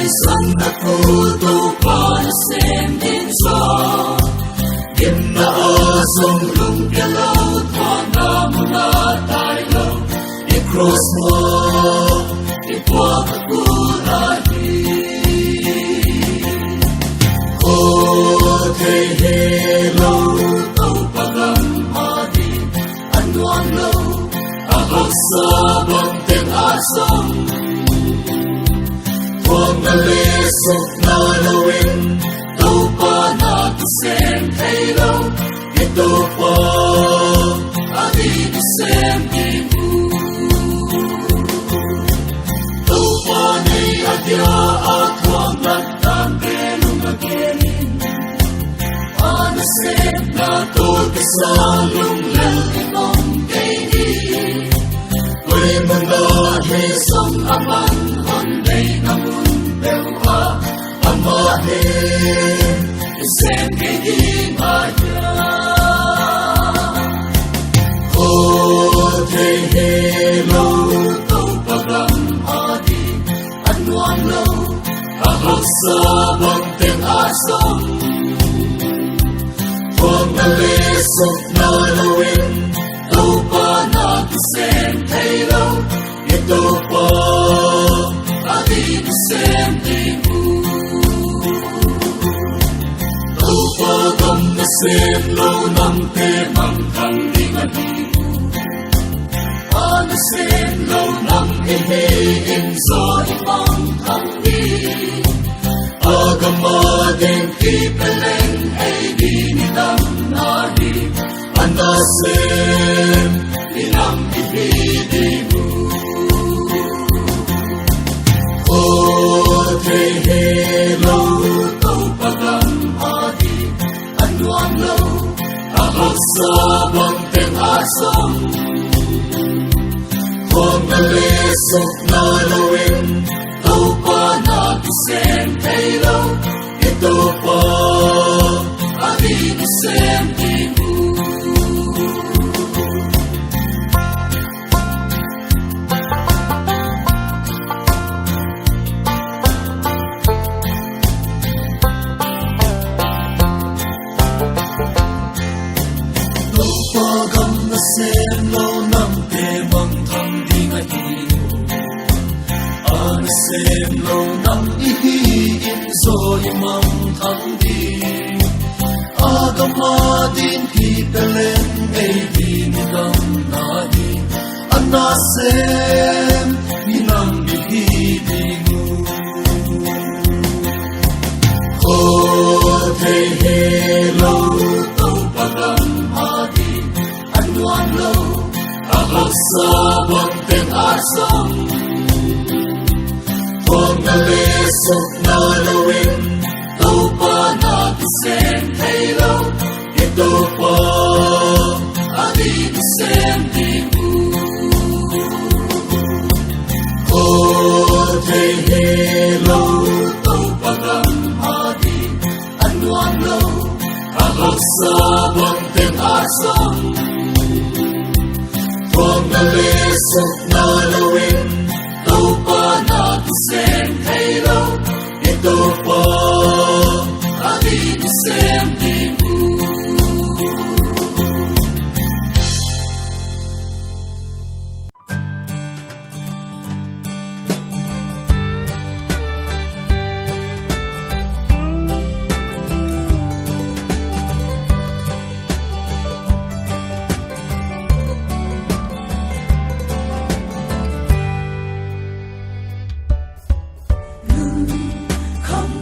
Isang natuto pa na sendin sa Gimnaasong lumpialaw Twana mo na tayo I-cross mo Ipuak at kurahi Kotay hello Tau pagang hadi Ano ang low Ahak sa banteng asong Huwag nalisok na lawin Tau pa natusem kayo Ito pa Aditusem ibu Tau pa na'y adya At huwag nagtangkelong aginin Anasem na tulkisalong lalitong kaini Huwag manahesong aman Honday namun Bewa amahin Isem Kiginni Kotay hello Tau pagang hadi Ano ang low Ahak sa banteng asong Huwag nalisok na lawin Tau pa natusem kayo Ito pa Aditusem ibu Tau pagam nasem low Nang temang kandingan ibu Anasem low Nang ihiin sa ibang kandi Agamadeng kipeleng Ay dinitang nadi Anasem Inang ibidimu Kotay hello Tau pagang hadi Ano ang low Ahak sa banteng asong Huwag nalisok na lawin Tau pa natusem kayo Ito pa Aditusem ibu Pagam na selo ng temang kandingan iyo Anaselo ng ihiin so imang kandi Agamadin kipelen ay dinitang nadi Anasem inang ihidimu Kotay hello Tau pagang hadi Ano ang low Ahak sa banteng asong Huwag nalisok na lawin Tau pa natusem kayo Ito pa Aditusem ibu Kotay hello Tau pagang hadi Ano ang low Ahak sa banteng asong Huwag nalisok na lawin Tau pa natusem kayo Ito pa Aditusem ibu Come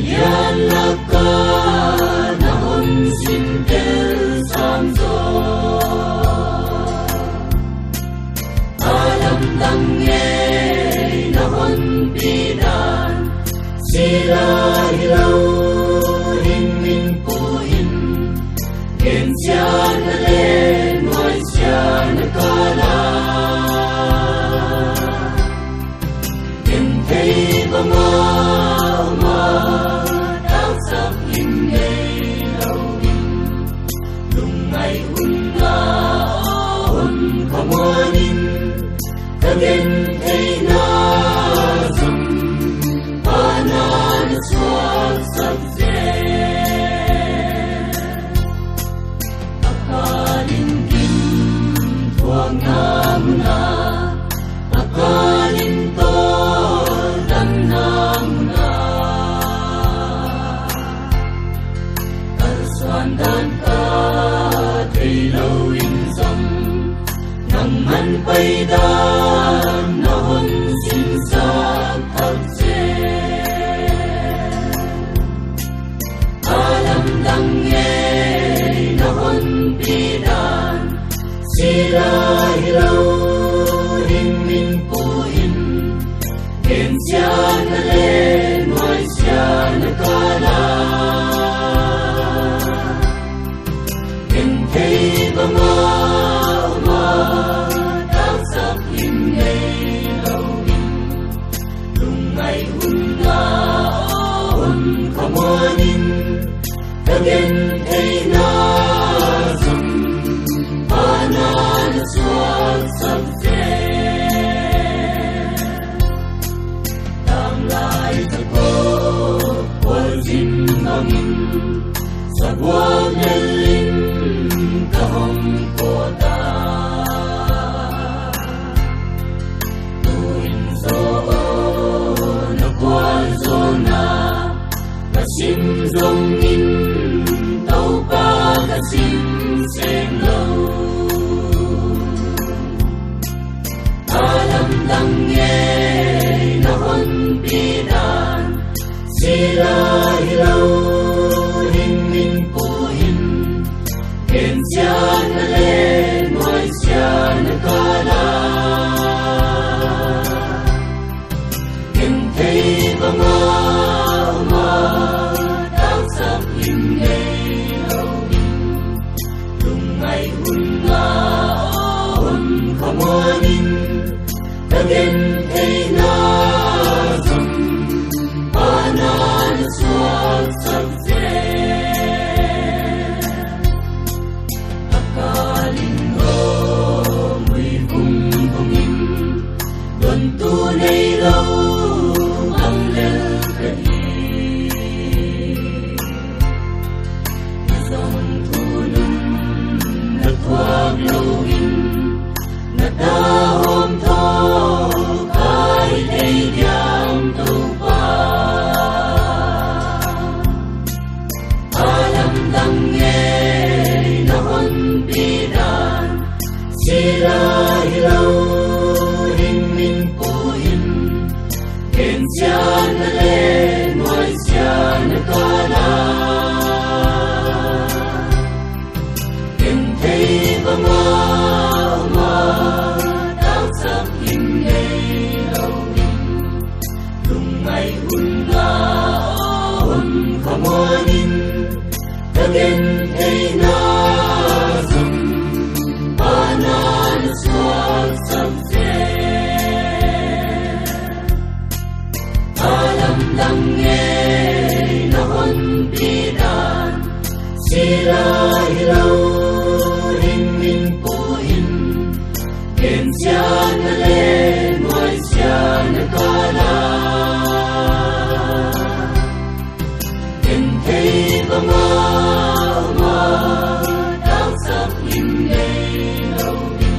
Yanlaka nahon sintel samzo alam langay nahon pinan sila hilaw hingmin puin gensya na len way siya nakala gentay mga Again, hey, nazam, panan, swag, sabzen. Akalin din, tuwag na muna. Akalin to, dam na muna. Kalswandan ka, taylawin sam. Nangman paydan nahon sinsak agzen alam langay nahon pidan sila hilaw hingmin puin gensya na len way siya nakala gentay mga Again, hey, nazam, panan, swag, sabzen. Tamlay tako, wazin mangin, sagwag nalim, kahong kota. Tuwin soo, nagwazo na, kasim zongin, Sim sing low alam langay nahon pinan sila hilaw hingmin puin gensya na len way siya nakala gentay mga umatagsak lingay Again, hey, nazam, panan, swag, sabzen. Akalin mo, may bumbungin, doon tunay law ang lelkadi. Isang tulong na tuwag lawin, na dahom to. Sila hilaw hingmin puin gensya na len way siya nakala gentay mga umatagsak lingay lawin lungay ungaon kamuanin again ay nazam panan swag sabzen alam langay nahon pidan sila hilaw hingmin puin gensya na len way siya nakala gentay mga umatagsak lingay lawin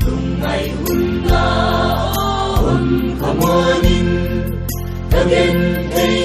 lungay ungaon kamuanin again ay